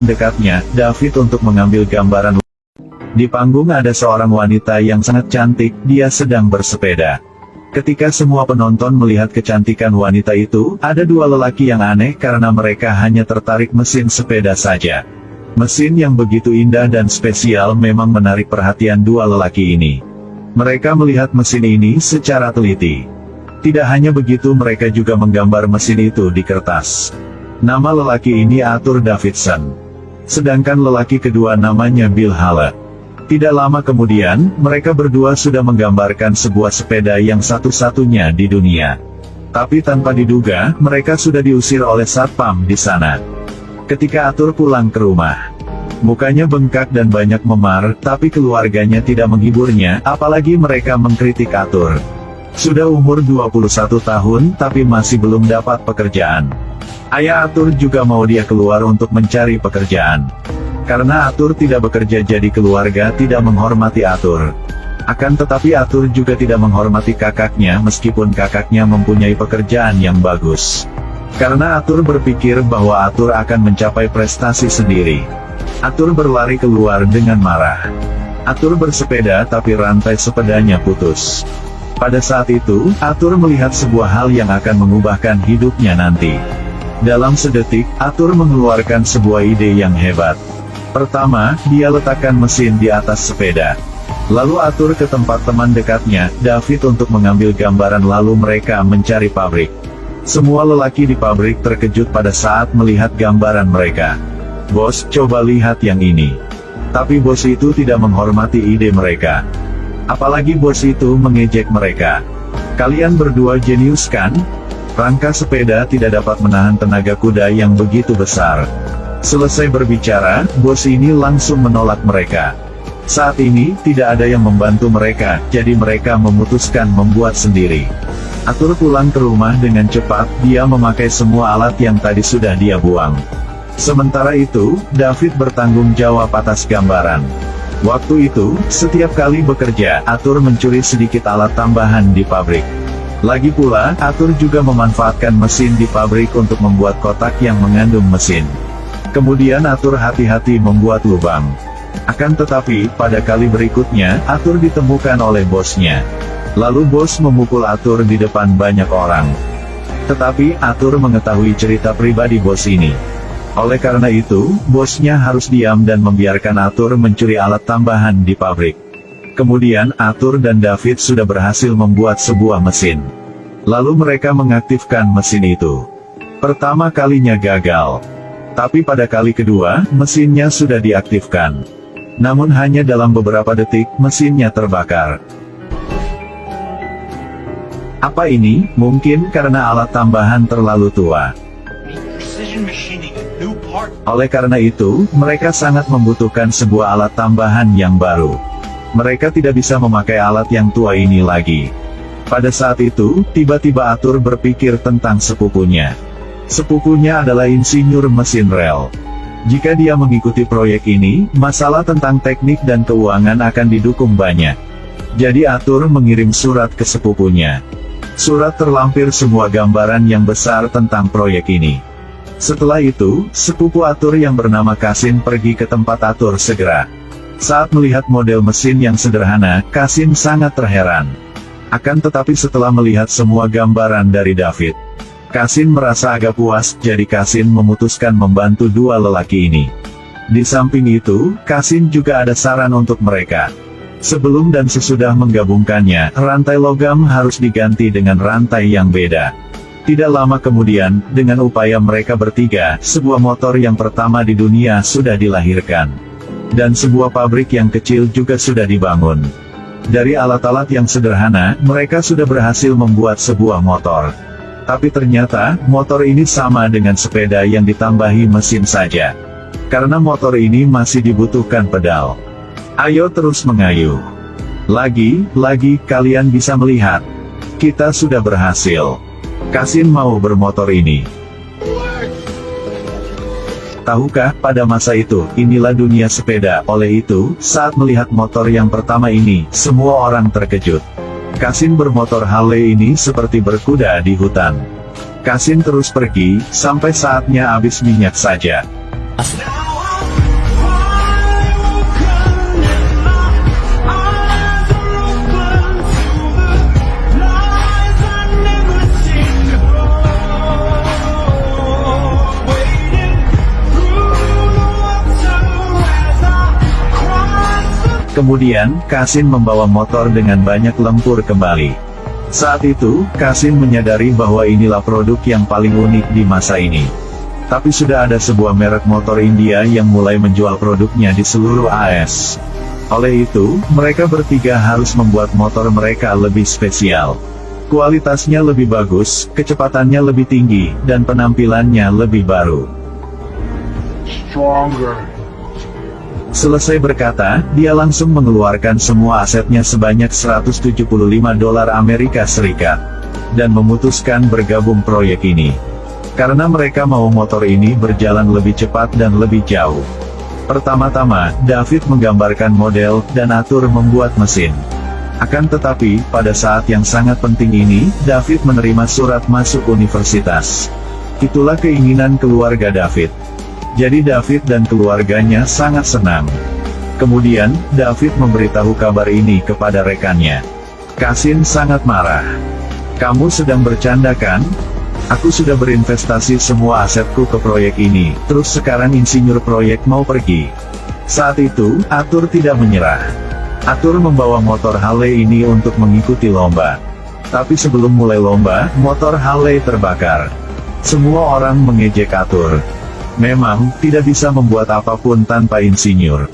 dekatnya, David untuk mengambil gambaran. Di panggung ada seorang wanita yang sangat cantik, dia sedang bersepeda. Ketika semua penonton melihat kecantikan wanita itu, ada dua lelaki yang aneh karena mereka hanya tertarik mesin sepeda saja. Mesin yang begitu indah dan spesial memang menarik perhatian dua lelaki ini. Mereka melihat mesin ini secara teliti. Tidak hanya begitu, mereka juga menggambar mesin itu di kertas. Nama lelaki ini Arthur Davidson. Sedangkan lelaki kedua namanya Bill Hale. Tidak lama kemudian, mereka berdua sudah menggambarkan sebuah sepeda yang satu-satunya di dunia. Tapi tanpa diduga, mereka sudah diusir oleh satpam di sana. Ketika Arthur pulang ke rumah, mukanya bengkak dan banyak memar, tapi keluarganya tidak menghiburnya, apalagi mereka mengkritik Arthur. Sudah umur 21 tahun, tapi masih belum dapat pekerjaan. Ayah Arthur juga mau dia keluar untuk mencari pekerjaan. Karena Arthur tidak bekerja, jadi keluarga tidak menghormati Arthur. Akan tetapi Arthur juga tidak menghormati kakaknya meskipun kakaknya mempunyai pekerjaan yang bagus. Karena Arthur berpikir bahwa Arthur akan mencapai prestasi sendiri. Arthur berlari keluar dengan marah. Arthur bersepeda tapi rantai sepedanya putus. Pada saat itu, Arthur melihat sebuah hal yang akan mengubahkan hidupnya nanti. Dalam sedetik, Arthur mengeluarkan sebuah ide yang hebat. Pertama, dia letakkan mesin di atas sepeda. Lalu Arthur ke tempat teman dekatnya, David, untuk mengambil gambaran, lalu mereka mencari pabrik. Semua lelaki di pabrik terkejut pada saat melihat gambaran mereka. "Bos, coba lihat yang ini." Tapi bos itu tidak menghormati ide mereka. Apalagi bos itu mengejek mereka. "Kalian berdua jenius kan? Rangka sepeda tidak dapat menahan tenaga kuda yang begitu besar." Selesai berbicara, bos ini langsung menolak mereka. Saat ini, tidak ada yang membantu mereka, jadi mereka memutuskan membuat sendiri. Arthur pulang ke rumah dengan cepat, dia memakai semua alat yang tadi sudah dia buang. Sementara itu, David bertanggung jawab atas gambaran. Waktu itu, setiap kali bekerja, Arthur mencuri sedikit alat tambahan di pabrik. Lagi pula, Arthur juga memanfaatkan mesin di pabrik untuk membuat kotak yang mengandung mesin. Kemudian Arthur hati-hati membuat lubang. Akan tetapi, pada kali berikutnya, Arthur ditemukan oleh bosnya. Lalu bos memukul Arthur di depan banyak orang. Tetapi, Arthur mengetahui cerita pribadi bos ini. Oleh karena itu, bosnya harus diam dan membiarkan Arthur mencuri alat tambahan di pabrik. Kemudian, Arthur dan David sudah berhasil membuat sebuah mesin. Lalu mereka mengaktifkan mesin itu. Pertama kalinya gagal. Tapi pada kali kedua, mesinnya sudah diaktifkan. Namun hanya dalam beberapa detik, mesinnya terbakar. Apa ini? Mungkin karena alat tambahan terlalu tua. Oleh karena itu, mereka sangat membutuhkan sebuah alat tambahan yang baru. Mereka tidak bisa memakai alat yang tua ini lagi. Pada saat itu, tiba-tiba Arthur berpikir tentang sepupunya. Sepupunya adalah insinyur mesin rel. Jika dia mengikuti proyek ini, masalah tentang teknik dan keuangan akan didukung banyak. Jadi Arthur mengirim surat ke sepupunya. Surat terlampir semua gambaran yang besar tentang proyek ini. Setelah itu, sepupu Arthur yang bernama Kasin pergi ke tempat Arthur segera. Saat melihat model mesin yang sederhana, Kasin sangat terheran. Akan tetapi setelah melihat semua gambaran dari David, Kasin merasa agak puas, jadi Kasin memutuskan membantu dua lelaki ini. Di samping itu, Kasin juga ada saran untuk mereka. Sebelum dan sesudah menggabungkannya, rantai logam harus diganti dengan rantai yang beda. Tidak lama kemudian, dengan upaya mereka bertiga, sebuah motor yang pertama di dunia sudah dilahirkan. Dan sebuah pabrik yang kecil juga sudah dibangun. Dari alat-alat yang sederhana, mereka sudah berhasil membuat sebuah motor. Tapi ternyata, motor ini sama dengan sepeda yang ditambahi mesin saja. Karena motor ini masih dibutuhkan pedal. Ayo terus mengayuh. Lagi, kalian bisa melihat. Kita sudah berhasil. Kasin mau bermotor ini. Tahukah, pada masa itu, inilah dunia sepeda. Oleh itu, saat melihat motor yang pertama ini, semua orang terkejut. Kasin bermotor Harley ini seperti berkuda di hutan. Kasin terus pergi, sampai saatnya habis minyak saja. Kemudian, Kasin membawa motor dengan banyak lumpur kembali. Saat itu, Kasin menyadari bahwa inilah produk yang paling unik di masa ini. Tapi sudah ada sebuah merek motor India yang mulai menjual produknya di seluruh AS. Oleh itu, mereka bertiga harus membuat motor mereka lebih spesial. Kualitasnya lebih bagus, kecepatannya lebih tinggi, dan penampilannya lebih baru. Stronger. Selesai berkata, dia langsung mengeluarkan semua asetnya sebanyak $175 Amerika Serikat. Dan memutuskan bergabung proyek ini. Karena mereka mau motor ini berjalan lebih cepat dan lebih jauh. Pertama-tama, David menggambarkan model, dan Arthur membuat mesin. Akan tetapi, pada saat yang sangat penting ini, David menerima surat masuk universitas. Itulah keinginan keluarga David. Jadi David dan keluarganya sangat senang. Kemudian, David memberitahu kabar ini kepada rekannya. Kasin sangat marah. "Kamu sedang bercanda kan? Aku sudah berinvestasi semua asetku ke proyek ini, terus sekarang insinyur proyek mau pergi." Saat itu, Arthur tidak menyerah. Arthur membawa motor Harley ini untuk mengikuti lomba. Tapi sebelum mulai lomba, motor Harley terbakar. Semua orang mengejek Arthur. Memang, tidak bisa membuat apapun tanpa insinyur.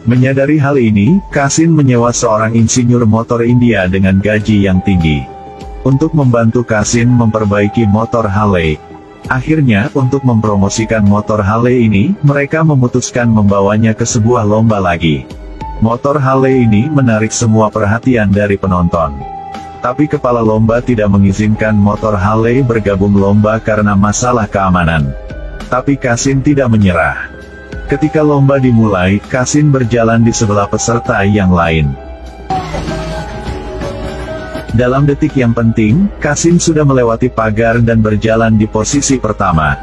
Menyadari hal ini, Kasin menyewa seorang insinyur motor India dengan gaji yang tinggi. Untuk membantu Kasin memperbaiki motor Harley. Akhirnya, untuk mempromosikan motor Harley ini, mereka memutuskan membawanya ke sebuah lomba lagi. Motor Harley ini menarik semua perhatian dari penonton. Tapi kepala lomba tidak mengizinkan motor Harley bergabung lomba karena masalah keamanan. Tapi Kasin tidak menyerah. Ketika lomba dimulai, Kasin berjalan di sebelah peserta yang lain. Dalam detik yang penting, Kasin sudah melewati pagar dan berjalan di posisi pertama.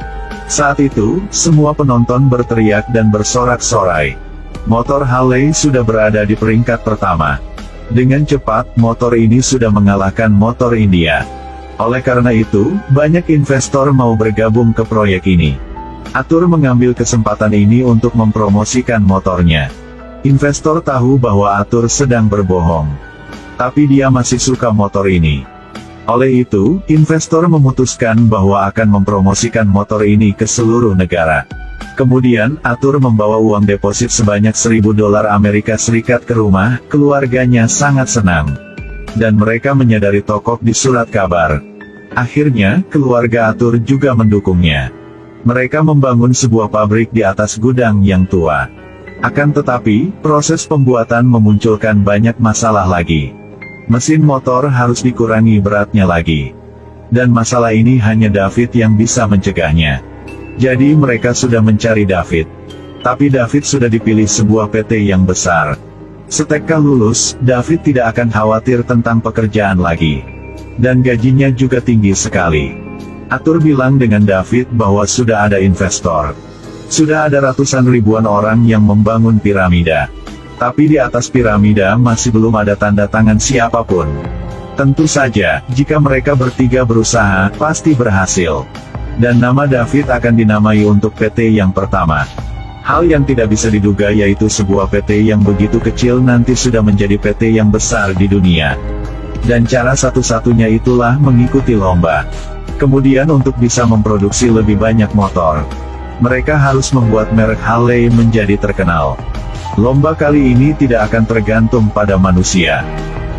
Saat itu, semua penonton berteriak dan bersorak-sorai. Motor Harley sudah berada di peringkat pertama. Dengan cepat, motor ini sudah mengalahkan motor India. Oleh karena itu, banyak investor mau bergabung ke proyek ini. Arthur mengambil kesempatan ini untuk mempromosikan motornya. Investor tahu bahwa Arthur sedang berbohong. Tapi dia masih suka motor ini. Oleh itu, investor memutuskan bahwa akan mempromosikan motor ini ke seluruh negara. Kemudian, Arthur membawa uang deposit sebanyak $1.000 Amerika Serikat ke rumah, keluarganya sangat senang. Dan mereka menyadari tokoh di surat kabar. Akhirnya, keluarga Arthur juga mendukungnya. Mereka membangun sebuah pabrik di atas gudang yang tua. Akan tetapi, proses pembuatan memunculkan banyak masalah lagi. Mesin motor harus dikurangi beratnya lagi. Dan masalah ini hanya David yang bisa mencegahnya. Jadi mereka sudah mencari David. Tapi David sudah dipilih sebuah PT yang besar. Setelah lulus, David tidak akan khawatir tentang pekerjaan lagi. Dan gajinya juga tinggi sekali. Arthur bilang dengan David bahwa sudah ada investor. Sudah ada ratusan ribuan orang yang membangun piramida. Tapi di atas piramida masih belum ada tanda tangan siapapun. Tentu saja, jika mereka bertiga berusaha, pasti berhasil. Dan nama David akan dinamai untuk PT yang pertama. Hal yang tidak bisa diduga yaitu sebuah PT yang begitu kecil nanti sudah menjadi PT yang besar di dunia. Dan cara satu-satunya itulah mengikuti lomba. Kemudian untuk bisa memproduksi lebih banyak motor, mereka harus membuat merek Harley menjadi terkenal. Lomba kali ini tidak akan tergantung pada manusia.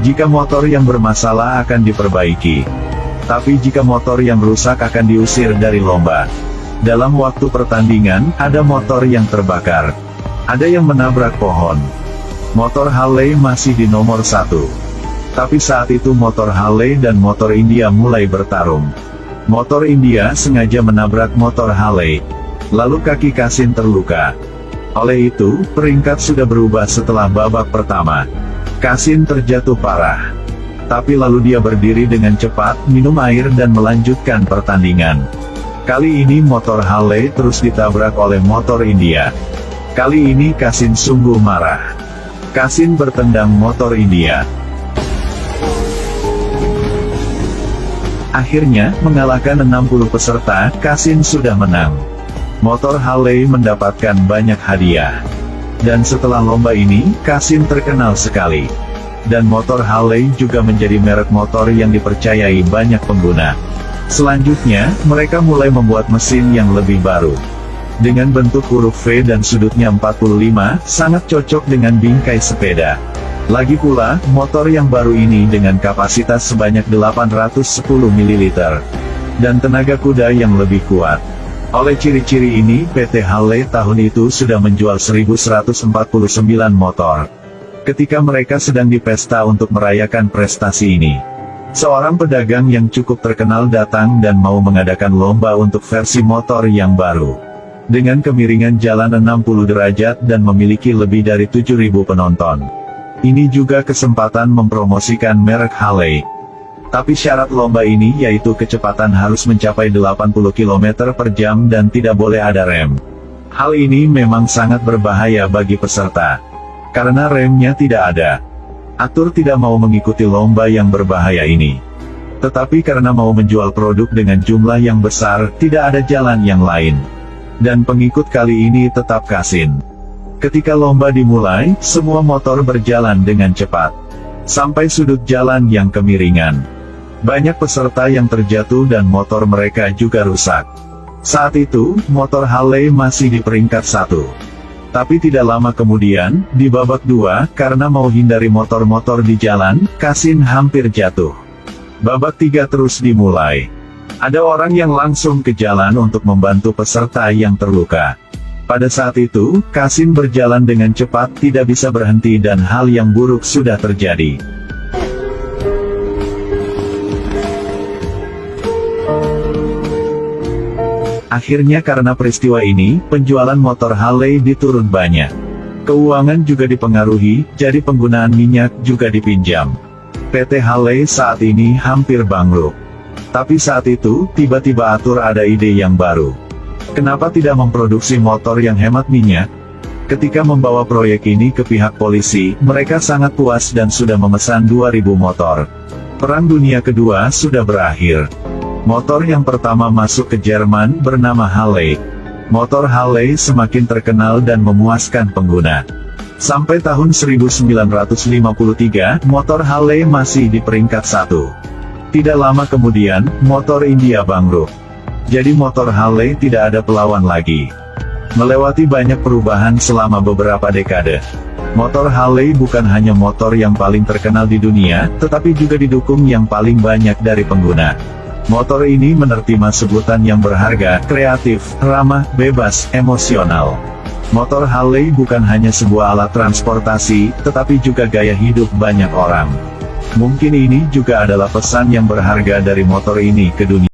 Jika motor yang bermasalah akan diperbaiki. Tapi jika motor yang rusak akan diusir dari lomba. Dalam waktu pertandingan, ada motor yang terbakar. Ada yang menabrak pohon. Motor Harley masih di nomor 1. Tapi saat itu motor Harley dan motor India mulai bertarung. Motor India sengaja menabrak motor Harley. Lalu kaki Kasin terluka. Oleh itu, peringkat sudah berubah setelah babak pertama. Kasin terjatuh parah. Tapi lalu dia berdiri dengan cepat, minum air dan melanjutkan pertandingan. Kali ini motor Harley terus ditabrak oleh motor India. Kali ini Kasin sungguh marah. Kasin bertendang motor India. Akhirnya, mengalahkan 60 peserta, Kasin sudah menang. Motor Harley mendapatkan banyak hadiah. Dan setelah lomba ini, Cassin terkenal sekali. Dan motor Harley juga menjadi merek motor yang dipercayai banyak pengguna. Selanjutnya, mereka mulai membuat mesin yang lebih baru. Dengan bentuk huruf V dan sudutnya 45, sangat cocok dengan bingkai sepeda. Lagi pula, motor yang baru ini dengan kapasitas sebanyak 810 ml. Dan tenaga kuda yang lebih kuat. Oleh ciri-ciri ini, PT Harley tahun itu sudah menjual 1149 motor. Ketika mereka sedang di pesta untuk merayakan prestasi ini, seorang pedagang yang cukup terkenal datang dan mau mengadakan lomba untuk versi motor yang baru. Dengan kemiringan jalan 60 derajat dan memiliki lebih dari 7.000 penonton. Ini juga kesempatan mempromosikan merek Harley. Tapi syarat lomba ini yaitu kecepatan harus mencapai 80 km per jam dan tidak boleh ada rem. Hal ini memang sangat berbahaya bagi peserta. Karena remnya tidak ada. Atur tidak mau mengikuti lomba yang berbahaya ini. Tetapi karena mau menjual produk dengan jumlah yang besar, tidak ada jalan yang lain. Dan pengikut kali ini tetap Cassin. Ketika lomba dimulai, semua motor berjalan dengan cepat. Sampai sudut jalan yang kemiringan. Banyak peserta yang terjatuh dan motor mereka juga rusak. Saat itu, motor Harley masih di peringkat 1. Tapi tidak lama kemudian, di babak 2, karena mau hindari motor-motor di jalan, Cassin hampir jatuh. Babak 3 terus dimulai. Ada orang yang langsung ke jalan untuk membantu peserta yang terluka. Pada saat itu, Cassin berjalan dengan cepat, tidak bisa berhenti dan hal yang buruk sudah terjadi. Akhirnya karena peristiwa ini, penjualan motor Harley diturun banyak. Keuangan juga dipengaruhi, jadi penggunaan minyak juga dipinjam. PT Harley saat ini hampir bangkrut. Tapi saat itu, tiba-tiba Atur ada ide yang baru. Kenapa tidak memproduksi motor yang hemat minyak? Ketika membawa proyek ini ke pihak polisi, mereka sangat puas dan sudah memesan 2.000 motor. Perang Dunia Kedua sudah berakhir. Motor yang pertama masuk ke Jerman bernama Harley. Motor Harley semakin terkenal dan memuaskan pengguna. Sampai tahun 1953, motor Harley masih di peringkat 1. Tidak lama kemudian, motor India bangkrut. Jadi motor Harley tidak ada pelawan lagi. Melewati banyak perubahan selama beberapa dekade. Motor Harley bukan hanya motor yang paling terkenal di dunia, tetapi juga didukung yang paling banyak dari pengguna. Motor ini menerima sebutan yang berharga, kreatif, ramah, bebas, emosional. Motor Harley bukan hanya sebuah alat transportasi, tetapi juga gaya hidup banyak orang. Mungkin ini juga adalah pesan yang berharga dari motor ini ke dunia.